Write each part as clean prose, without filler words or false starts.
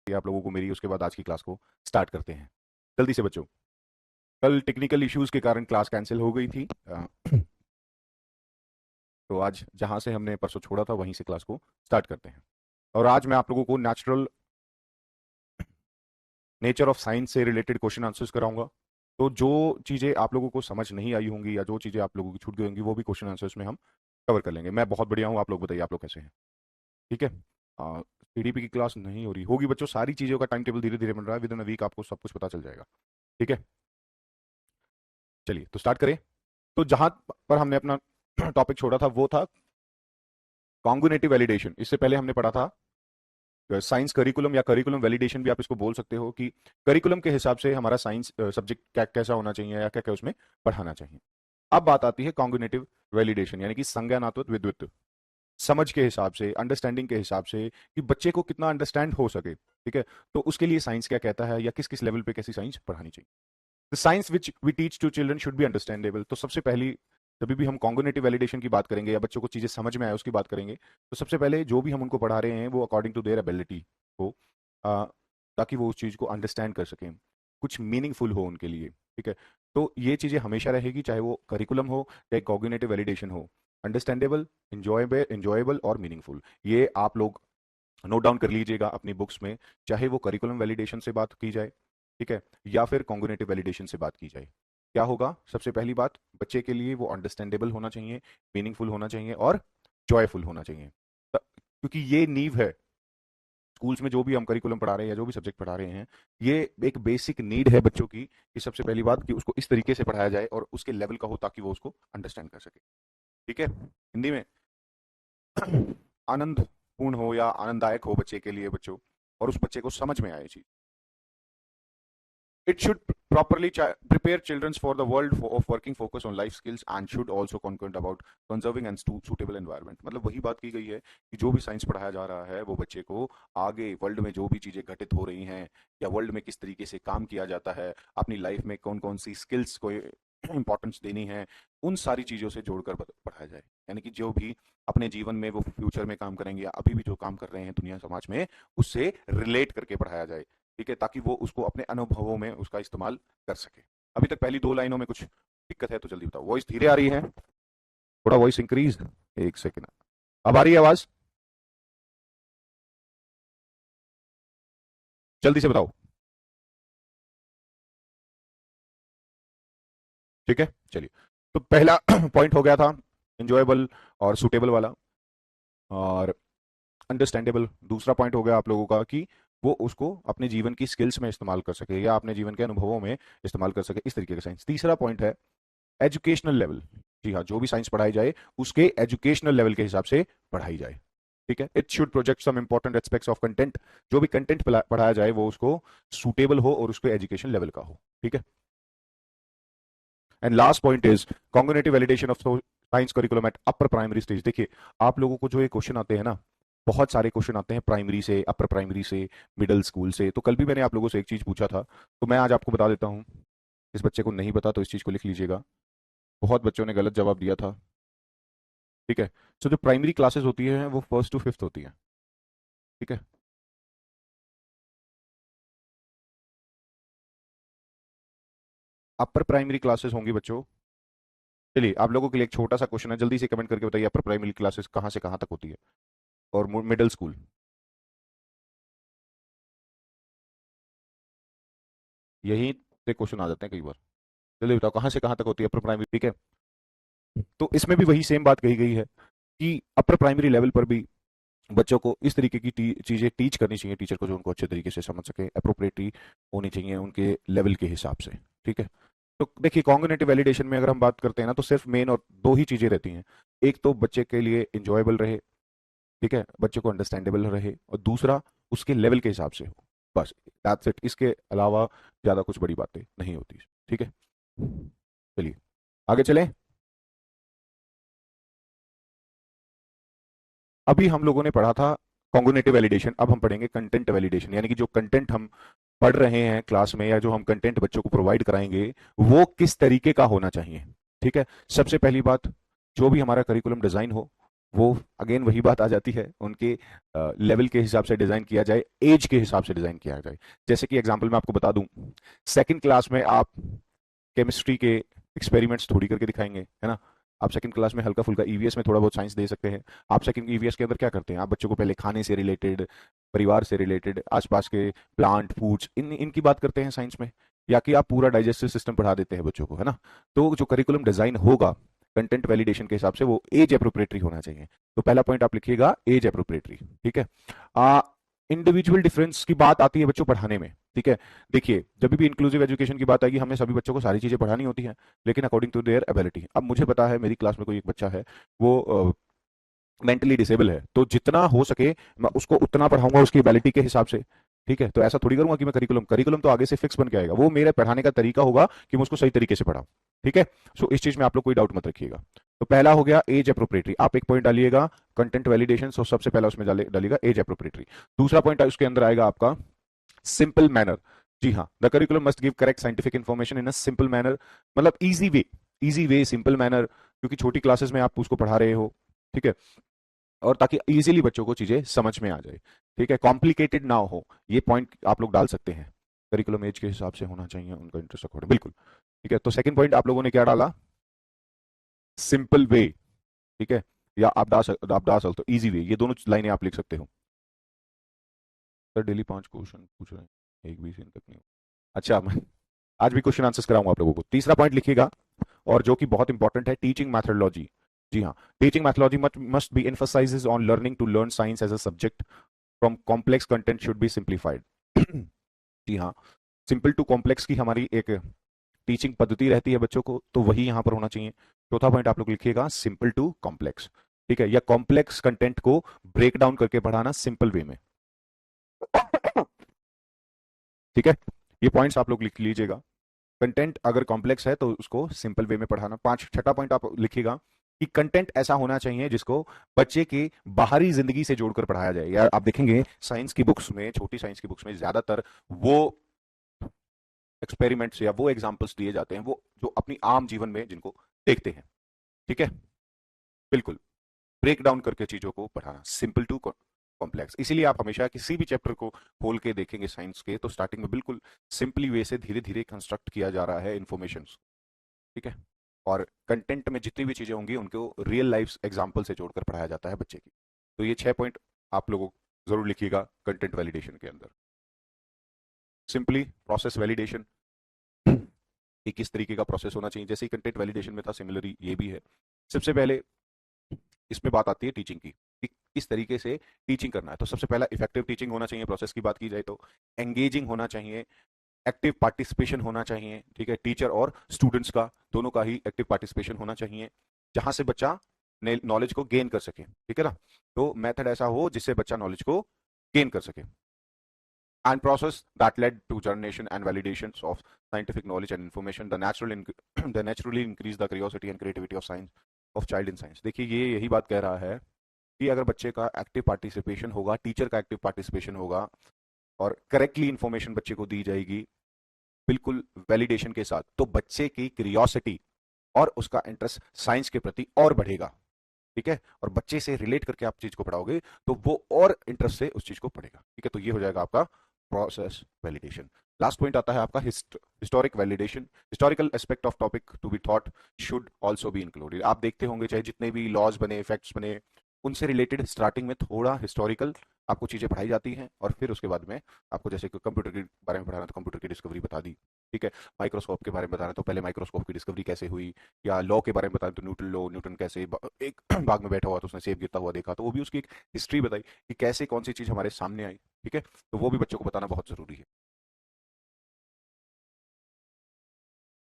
आप लोगों को मेरी, उसके बाद आज की क्लास को स्टार्ट करते हैं जल्दी से बच्चों। कल टेक्निकल इश्यूज के कारण क्लास कैंसिल हो गई थी। तो आज जहां से हमने परसों छोड़ा था वहीं से क्लास को स्टार्ट करते हैं। और आज मैं आप लोगों को नेचर ऑफ साइंस से रिलेटेड क्वेश्चन आंसर्स कराऊंगा। तो जो चीज़ें आप लोगों को समझ नहीं आई होंगी या जो चीज़ें आप लोगों की छूट गई होंगी वो भी क्वेश्चन आंसर्स में हम कवर कर लेंगे। मैं बहुत बढ़िया हूँ, आप लोग बताइए आप लोग कैसे हैं? ठीक है। सीडीपी की क्लास नहीं हो रही होगी बच्चों, सारी चीज़ों का टाइम टेबल धीरे धीरे बन रहा है, विद इन अ वीक आपको सब कुछ पता चल जाएगा। ठीक है, चलिए तो स्टार्ट करें। तो जहां पर हमने अपना टॉपिक छोड़ा था वो था कॉन्गुनेटिव वैलिडेशन। इससे पहले हमने पढ़ा था साइंस करिकुलम या करिकुलम वैलिडेशन भी आप इसको बोल सकते हो, कि करिकुलम के हिसाब से हमारा साइंस सब्जेक्ट क्या कैसा होना चाहिए या क्या क्या उसमें पढ़ाना चाहिए। अब बात आती है कॉन्गुनेटिव वैलिडेशन, यानी कि संज्ञानात्मक विद्वत, समझ के हिसाब से, अंडरस्टैंडिंग के हिसाब से, कि बच्चे को कितना अंडरस्टैंड हो सके। ठीक है, तो उसके लिए साइंस क्या कहता है या किस किस लेवल पे कैसी साइंस पढ़ानी चाहिए। The science which we teach to children should be understandable. तो सबसे पहली, जब भी हम कॉन्गोनेटिव वैलिडेशन की बात करेंगे या बच्चों को चीजें समझ में आए उसकी बात करेंगे, तो सबसे पहले जो भी हम उनको पढ़ा रहे हैं वो अकॉर्डिंग टू देयर एबिलिटी हो, आ, ताकि वो उस चीज को अंडरस्टैंड कर सकें, कुछ मीनिंगफुल हो उनके लिए। ठीक है, तो ये चीजें हमेशा रहेगी, चाहे वो करिकुलम हो चाहे कॉग्निटिव वैलिडेशन हो। अंडरस्टैंडेबल, इंजॉयबल और मीनिंगफुल, ये आप लोग नोट डाउन कर लीजिएगा अपनी बुक्स में, चाहे वो करिकुलम वैलिडेशन से बात की जाए, ठीक है, या फिर कॉन्गुनेटिव वैलिडेशन से बात की जाए। क्या होगा? सबसे पहली बात, बच्चे के लिए वो अंडरस्टैंडेबल होना चाहिए, मीनिंगफुल होना चाहिए और जॉयफुल होना चाहिए। क्योंकि ये नींव है, स्कूल्स में जो भी हम करिकुलम पढ़ा रहे हैं या जो भी सब्जेक्ट पढ़ा रहे हैं, ये एक बेसिक नीड है बच्चों की, कि सबसे पहली बात कि उसको इस तरीके से पढ़ाया जाए और उसके लेवल का हो, ताकि वो उसको अंडरस्टैंड कर सके। ठीक है, हिंदी में आनंद पूर्ण हो या आनंददायक हो बच्चे के लिए, बच्चों, और उस बच्चे को समझ में आए चीज। It should properly prepare children for the world of working focus on life skills and should also concern about conserving and suitable environment। मतलब वही बात की गई है कि जो भी साइंस पढ़ाया जा रहा है वो बच्चे को आगे वर्ल्ड में जो भी चीजें घटित हो रही हैं या वर्ल्ड में किस तरीके से काम किया जाता है, अपनी लाइफ में कौन कौन सी स्किल्स को इंपॉर्टेंस देनी है, उन सारी चीजों से जोड़कर पढ़ाया जाए। यानी कि जो भी अपने जीवन में वो फ्यूचर में काम करेंगे या अभी भी जो काम कर रहे हैं दुनिया समाज में, उससे रिलेट करके पढ़ाया जाए। ठीक है, ताकि वो उसको अपने अनुभवों में उसका इस्तेमाल कर सके। अभी तक पहली दो लाइनों में कुछ दिक्कत है तो जल्दी बताओ। वॉइस धीरे आ रही है, थोड़ा वॉइस इंक्रीज, एक सेकेंड। अब आ रही है आवाज? जल्दी से बताओ। ठीक है, चलिए। तो पहला पॉइंट हो गया था इंजॉयबल और सुटेबल वाला, और अंडरस्टैंडेबल दूसरा पॉइंट हो गया आप लोगों का, कि वो उसको अपने जीवन की स्किल्स में इस्तेमाल कर सके या अपने जीवन के अनुभवों में इस्तेमाल कर सके, इस तरीके का साइंस। तीसरा पॉइंट है एजुकेशनल लेवल। जी हाँ, जो भी साइंस पढ़ाई जाए उसके एजुकेशनल लेवल के हिसाब से पढ़ाई जाए। ठीक है, it should project some important aspects of content. जो भी कंटेंट पढ़ाया जाए वो उसको सूटेबल हो और उसके एजुकेशन लेवल का हो। ठीक है, and last point is cognitive validation of science curriculum at upper primary stage. देखिए, आप लोगों को जो ये क्वेश्चन आते हैं ना, बहुत सारे क्वेश्चन आते हैं प्राइमरी से, अपर प्राइमरी से, मिडिल स्कूल से। तो कल भी मैंने आप लोगों से एक चीज पूछा था, तो मैं आज आपको बता देता हूँ। इस बच्चे को नहीं पता तो इस चीज को लिख लीजिएगा, बहुत बच्चों ने गलत जवाब दिया था। ठीक है, तो जो प्राइमरी क्लासेस होती है वो फर्स्ट टू फिफ्थ होती है। ठीक है, अपर प्राइमरी क्लासेस होंगी बच्चों। चलिए, आप लोगों के लिए एक छोटा सा क्वेश्चन है, जल्दी से कमेंट करके बताइए अपर प्राइमरी क्लासेस कहाँ से कहाँ तक होती है, और मिडिल स्कूल। यही से क्वेश्चन आ जाते हैं कई बार। जल्दी बताओ कहाँ से कहाँ तक होती है अपर प्राइमरी। ठीक है, तो इसमें भी वही सेम बात कही गई है कि अपर प्राइमरी लेवल पर भी बच्चों को इस तरीके की चीजें टीच करनी चाहिए टीचर को, जो उनको अच्छे तरीके से समझ सके, अप्रोप्रिएटली होनी चाहिए उनके लेवल के हिसाब से। ठीक है, तो देखिए कॉग्निटिव वैलिडेशन में अगर हम बात करते हैं ना, तो सिर्फ मेन और दो ही चीजें रहती हैं। एक तो बच्चे के लिए इंजॉयबल रहे, ठीक है, बच्चे को अंडरस्टैंडेबल रहे, और दूसरा उसके लेवल के हिसाब से हो। बस, दैट्स इट। इसके अलावा ज्यादा कुछ बड़ी बातें नहीं होती। ठीक है, चलिए आगे चलें। अभी हम लोगों ने पढ़ा था कॉग्निटिव वैलिडेशन, अब हम पढ़ेंगे कंटेंट वैलिडेशन। यानी कि जो कंटेंट हम पढ़ रहे हैं क्लास में या जो हम कंटेंट बच्चों को प्रोवाइड कराएंगे वो किस तरीके का होना चाहिए। ठीक है, सबसे पहली बात, जो भी हमारा करिकुलम डिजाइन हो वो अगेन वही बात आ जाती है, उनके लेवल के हिसाब से डिजाइन किया जाए, एज के हिसाब से डिजाइन किया जाए। जैसे कि एग्जांपल मैं आपको बता दूं, सेकंड क्लास में आप केमिस्ट्री के एक्सपेरिमेंट्स थोड़ी करके दिखाएंगे, है ना। आप सेकंड क्लास में हल्का फुल्का ईवीएस में थोड़ा बहुत साइंस दे सकते हैं। आप सेकंड ईवीएस के अंदर क्या करते हैं, आप बच्चों को पहले खाने से रिलेटेड, परिवार से रिलेटेड, आसपास के प्लांट फूड्स, इनकी बात करते हैं साइंस में, या कि आप पूरा डाइजेस्टिव सिस्टम पढ़ा देते हैं बच्चों को, है ना। तो जो करिकुलम डिजाइन होगा कंटेंट वैलिडेशन के हिसाब से, वो एज अप्रोप्रिएटरी होना चाहिए। तो पहला पॉइंट आप लिखिएगा, एज अप्रोप्रिएटरी। ठीक है। इंडिविजुअल डिफरेंस की बात आती है बच्चों पढ़ाने में। ठीक है। देखिए, जब भी इंक्लूसिव एजुकेशन की बात आएगी, हमें सभी बच्चों को सारी चीजें पढ़ानी होती हैं, लेकिन अकॉर्डिंग टू देयर एबिलिटी। अब मुझे पता है मेरी क्लास में कोई एक बच्चा है, वो मेंटली डिसेबल है, तो जितना हो सके मैं उसको उतना पढ़ाऊंगा उसकी एबिलिटी के हिसाब से। ठीक है। तो ऐसा थोड़ी करूंगा कि मैं करिकुलम करिकुलम तो आगे से फिक्स बन के आएगा, वो मेरे पढ़ाने का तरीका होगा कि मैं उसको सही तरीके से पढ़ाऊं। ठीक है। सो इस चीज में आप लोग कोई डाउट मत रखिएगा। तो पहला हो गया एज अप्रोप्रिएटरी, आप एक पॉइंट डालिएगा कंटेंट वैलिडेशन, सो सबसे पहला उसमें डालिएगा एज अप्रोप्रिएटरी। दूसरा पॉइंट उसके अंदर आएगा आपका सिंपल मैनर। जी हाँ, the curriculum must give correct scientific information in a simple manner, मतलब इजी वे, सिंपल मैनर, क्योंकि छोटी क्लासेस में आप उसको पढ़ा रहे हो। ठीक है। और ताकि इजीली बच्चों को चीजें समझ में आ जाए। ठीक है, कॉम्प्लिकेटेड ना हो, ये पॉइंट आप लोग डाल सकते हैं। करिकुलम एज के हिसाब से होना चाहिए, उनका इंटरेस्ट अकॉर्डिंग, बिल्कुल। ठीक है। तो सेकंड पॉइंट आप लोगों ने क्या डाला, सिंपल वे। ठीक है। या आप डाल सकते हो इजी वे, ये दोनों लाइनें आप लिख सकते हो। सर डेली 5 क्वेश्चन पूछ रहे हैं, एक भी सीन तक नहीं हो। अच्छा, मैं आज भी क्वेश्चन आंसर्स कराऊंगा आप लोगों को। तीसरा पॉइंट लिखिएगा, और जो कि बहुत इंपॉर्टेंट है, टीचिंग मैथोडोलॉजी। जी हाँ, teaching methodology must be emphasises on learning to learn science as a subject, from complex content should be simplified. जी हाँ, सिंपल टू कॉम्प्लेक्स की हमारी एक टीचिंग पद्धति रहती है बच्चों को, तो वही यहां पर होना चाहिए। चौथा पॉइंट आप लोग लिखिएगा, सिंपल टू कॉम्प्लेक्स। ठीक है, या कॉम्प्लेक्स कंटेंट को ब्रेक डाउन करके पढ़ाना सिंपल वे में। ठीक है, ये पॉइंट्स आप लोग लिख लीजिएगा। कंटेंट अगर कॉम्प्लेक्स है तो उसको सिंपल वे में पढ़ाना। छठा पॉइंट आप लिखिएगा कि कंटेंट ऐसा होना चाहिए जिसको बच्चे की बाहरी जिंदगी से जोड़कर पढ़ाया जाए। यार आप देखेंगे साइंस की बुक्स में, छोटी साइंस की बुक्स में ज्यादातर वो एक्सपेरिमेंट्स या वो एग्जांपल्स दिए जाते हैं, वो जो अपनी आम जीवन में जिनको देखते हैं। ठीक है, बिल्कुल ब्रेक डाउन करके चीजों को पढ़ाना, सिंपल टू कॉम्प्लेक्स। इसीलिए आप हमेशा किसी भी चैप्टर को खोल के देखेंगे साइंस के, तो स्टार्टिंग में बिल्कुल सिंपली वे से धीरे धीरे कंस्ट्रक्ट किया जा रहा है इन्फॉर्मेशन। ठीक है। और कंटेंट में जितनी भी चीजें होंगी उनको रियल लाइफ एग्जांपल से जोड़कर पढ़ाया जाता है बच्चे की। तो ये 6 पॉइंट आप लोगों को जरूर लिखिएगा कंटेंट वैलिडेशन के अंदर। सिंपली प्रोसेस वैलिडेशन, कि किस तरीके का प्रोसेस होना चाहिए, जैसे ही कंटेंट वैलिडेशन में था, सिमिलरली ये भी है। सबसे पहले इसमें बात आती है टीचिंग की, कि किस तरीके से टीचिंग करना है। तो सबसे पहला इफेक्टिव टीचिंग होना चाहिए, प्रोसेस की बात की जाए तो एंगेजिंग होना चाहिए, एक्टिव पार्टिसिपेशन होना चाहिए। ठीक है, टीचर और स्टूडेंट्स का, दोनों का ही एक्टिव पार्टिसिपेशन होना चाहिए, जहां से बच्चा नॉलेज को गेन कर सके। ठीक है ना। तो मेथड ऐसा हो जिससे बच्चा नॉलेज को गेन कर सके। And process that led to generation and validations of scientific knowledge and information, the naturally increase the curiosity and creativity of science of child in science। देखिए, ये यही बात कह रहा है कि अगर बच्चे का एक्टिव पार्टिसिपेशन होगा, टीचर का एक्टिव पार्टिसिपेशन होगा, और करेक्टली इंफॉर्मेशन बच्चे को दी जाएगी बिल्कुल वैलिडेशन के साथ, तो बच्चे की क्यूरियोसिटी और उसका इंटरेस्ट साइंस के प्रति और बढ़ेगा। ठीक है, और बच्चे से रिलेट करके आप चीज को पढ़ाओगे तो वो और इंटरेस्ट से उस चीज को पढ़ेगा। ठीक है, तो ये हो जाएगा आपका प्रोसेस वैलिडेशन। लास्ट पॉइंट आता है आपका historic validation. Historical aspect of topic to be thought should also be included. आप देखते होंगे चाहे जितने भी लॉज बने, इफेक्ट्स बने, उनसे रिलेटेड स्टार्टिंग में थोड़ा हिस्टोरिकल आपको चीजें पढ़ाई जाती हैं, और फिर उसके बाद में आपको जैसे कंप्यूटर के बारे में पढ़ाना तो कंप्यूटर की डिस्कवरी बता दी। ठीक है, माइक्रोस्कोप के बारे में बताना तो पहले माइक्रोस्कोप की डिस्कवरी कैसे हुई, या लॉ के बारे में बताना तो न्यूटन लॉ, न्यूटन कैसे एक बाग में बैठा हुआ तो उसने सेब गिरता हुआ देखा, तो वो भी उसकी एक हिस्ट्री बताई कि कैसे कौन सी चीज हमारे सामने आई। ठीक है, तो वो भी बच्चों को बताना बहुत जरूरी है।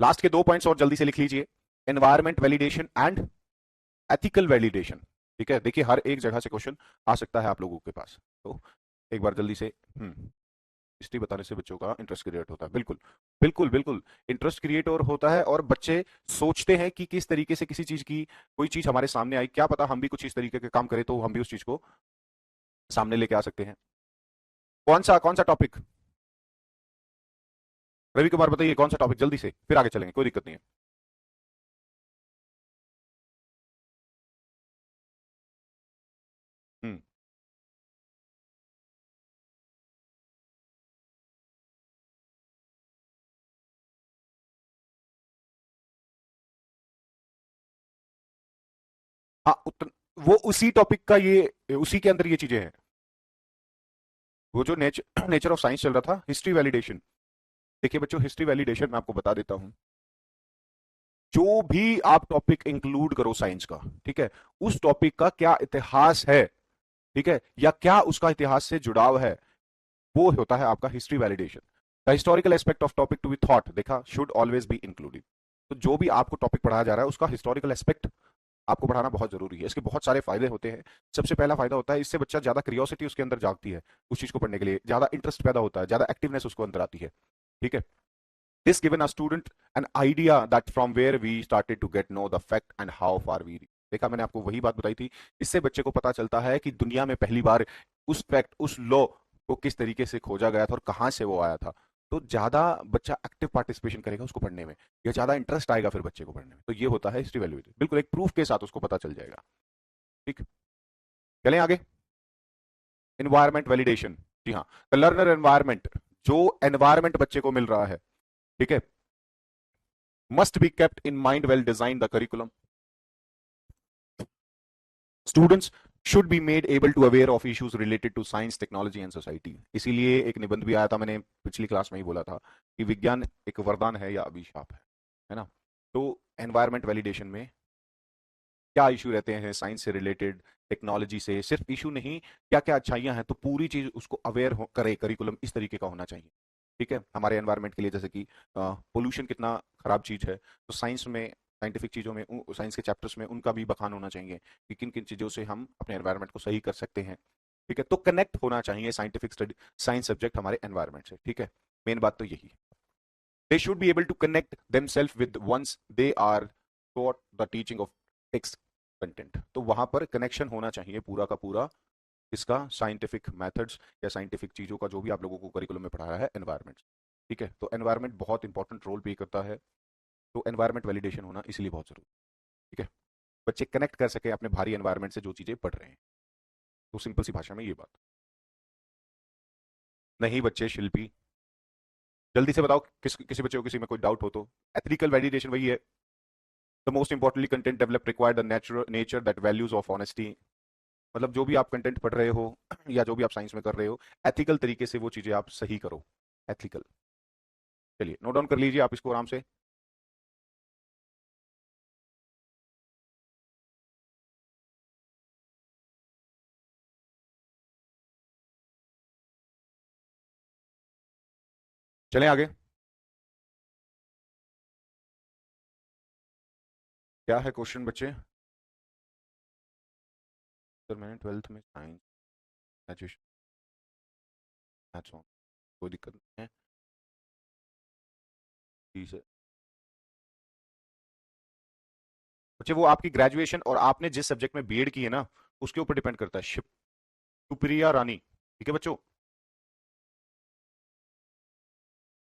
लास्ट के 2 पॉइंट्स और जल्दी से लिख लीजिए, environment validation and ethical validation. ठीक है, देखिए हर एक जगह से क्वेश्चन आ सकता है आप लोगों के पास, तो एक बार जल्दी से हिस्ट्री बताने से बच्चों का इंटरेस्ट क्रिएट होता है। बिल्कुल बिल्कुल बिल्कुल, इंटरेस्ट क्रिएट और होता है, और बच्चे सोचते हैं कि किस तरीके से किसी चीज की, कोई चीज हमारे सामने आई, क्या पता हम भी कुछ इस तरीके के काम करें तो हम भी उस चीज को सामने लेके आ सकते हैं। कौन सा टॉपिक, रवि कुमार बताइए कौन सा टॉपिक, जल्दी से फिर आगे चलेंगे, कोई दिक्कत नहीं है। हाँ वो उसी टॉपिक का, ये उसी के अंदर ये चीजें हैं। वो जो नेचर नेचर ऑफ साइंस चल रहा था, हिस्ट्री वैलिडेशन। देखिए बच्चों, हिस्ट्री वैलिडेशन मैं आपको बता देता हूं। जो भी आप टॉपिक इंक्लूड करो साइंस का, ठीक है, उस टॉपिक का क्या इतिहास है, ठीक है, या क्या उसका इतिहास से जुड़ाव है, वो होता है आपका history validation. The historical aspect of topic to be thought, देखा, शुड ऑलवेज बी इंक्लूडेड। तो जो भी आपको टॉपिक पढ़ाया जा रहा है उसका हिस्टोरिकल एस्पेक्ट आपको पढ़ाना बहुत जरूरी है। इसके बहुत सारे फायदे होते हैं। सबसे पहला फायदा होता है, इससे बच्चा ज्यादा क्यूरियोसिटी उसके अंदर जागती है, उस चीज को पढ़ने के लिए ज्यादा इंटरेस्ट पैदा होता है, ज्यादा एक्टिवनेस उसको अंदर आती है, ठीक है। This given a student an idea that from where we started to get know the fact and how far we reach. देखा, मैंने आपको वही बात बताई थी। इससे बच्चे को पता चलता है कि दुनिया में पहली बार उस फैक्ट, उस लॉ को किस तरीके से खोजा गया था और कहां से वो आया था। तो ज्यादा बच्चा एक्टिव पार्टिसिपेशन करेगा उसको पढ़ने में, या ज्यादा इंटरेस्ट आएगा फिर बच्चे को पढ़ने में। तो ये होता है हिस्ट्री वैल्यूएशन, बिल्कुल एक प्रूफ के साथ उसको पता चल जाएगा। ठीक, चलें आगे। Environment validation. जी हाँ, द लर्नर एनवायरमेंट, जो एनवायरमेंट बच्चे को मिल रहा है, ठीक है, must be kept in mind well designed the curriculum. Students should be made able to aware of issues related to science, technology and society. इसीलिए एक निबंध भी आया था, मैंने पिछली क्लास में ही बोला था कि विज्ञान एक वरदान है या अभिशाप है ना। तो एनवायरमेंट वैलिडेशन में क्या इशू रहते हैं साइंस से रिलेटेड, टेक्नोलॉजी से, सिर्फ इशू नहीं, क्या क्या अच्छाइयां हैं, तो पूरी चीज उसको अवेयर करे, करिकुलम इस तरीके का होना चाहिए। ठीक है, हमारे एनवायरनमेंट के लिए, जैसे कि पोल्यूशन कितना खराब चीज है, तो साइंस में, साइंटिफिक चीजों में, साइंस के चैप्टर्स में उनका भी बखान होना चाहिए कि किन किन चीजों से हम अपने एनवायरनमेंट को सही कर सकते हैं। ठीक है, तो कनेक्ट होना चाहिए साइंटिफिक स्टडी, साइंस सब्जेक्ट हमारे एनवायरनमेंट से। ठीक है, मेन बात तो यही है। They should be able to connect themself with once they are taught the teaching of text content. तो वहां पर कनेक्शन होना चाहिए पूरा का पूरा इसका, साइंटिफिक मेथड्स या साइंटिफिक चीजों का, जो भी आप लोगों को करिकुलम में पढ़ाया है, एनवायरनमेंट। ठीक है, तो एनवायरनमेंट बहुत इंपॉर्टेंट रोल प्ले करता है। तो एनवायरनमेंट वैलिडेशन होना इसलिए बहुत जरूरी है। ठीक है, बच्चे कनेक्ट कर सके अपने भारी एनवायरनमेंट से जो चीजें पढ़ रहे हैं। तो सिंपल सी भाषा में ये बात। नहीं बच्चे शिल्पी, जल्दी से बताओ, किसी बच्चे को किसी में कोई डाउट हो तो। एथिकल वैलिडेशन वही है। The most importantly content develop require the nature that values of honesty. मतलब जो भी आप कंटेंट पढ़ रहे हो या जो भी आप साइंस में कर रहे हो, एथिकल तरीके से वो चीजें आप सही करो, एथिकल। चलिए नोट डाउन कर लीजिए आप इसको आराम से। चलें आगे। क्या है क्वेश्चन बच्चे? सर मैंने 12th में साइंस, ग्रेजुएशन मैथ्स हो, कोई दिक्कत नहीं है। जी सर। बच्चे वो आपकी ग्रेजुएशन और आपने जिस सब्जेक्ट में बीएड की है ना, उसके ऊपर डिपेंड करता है। शिव सुप्रिया रानी, ठीक है बच्चों।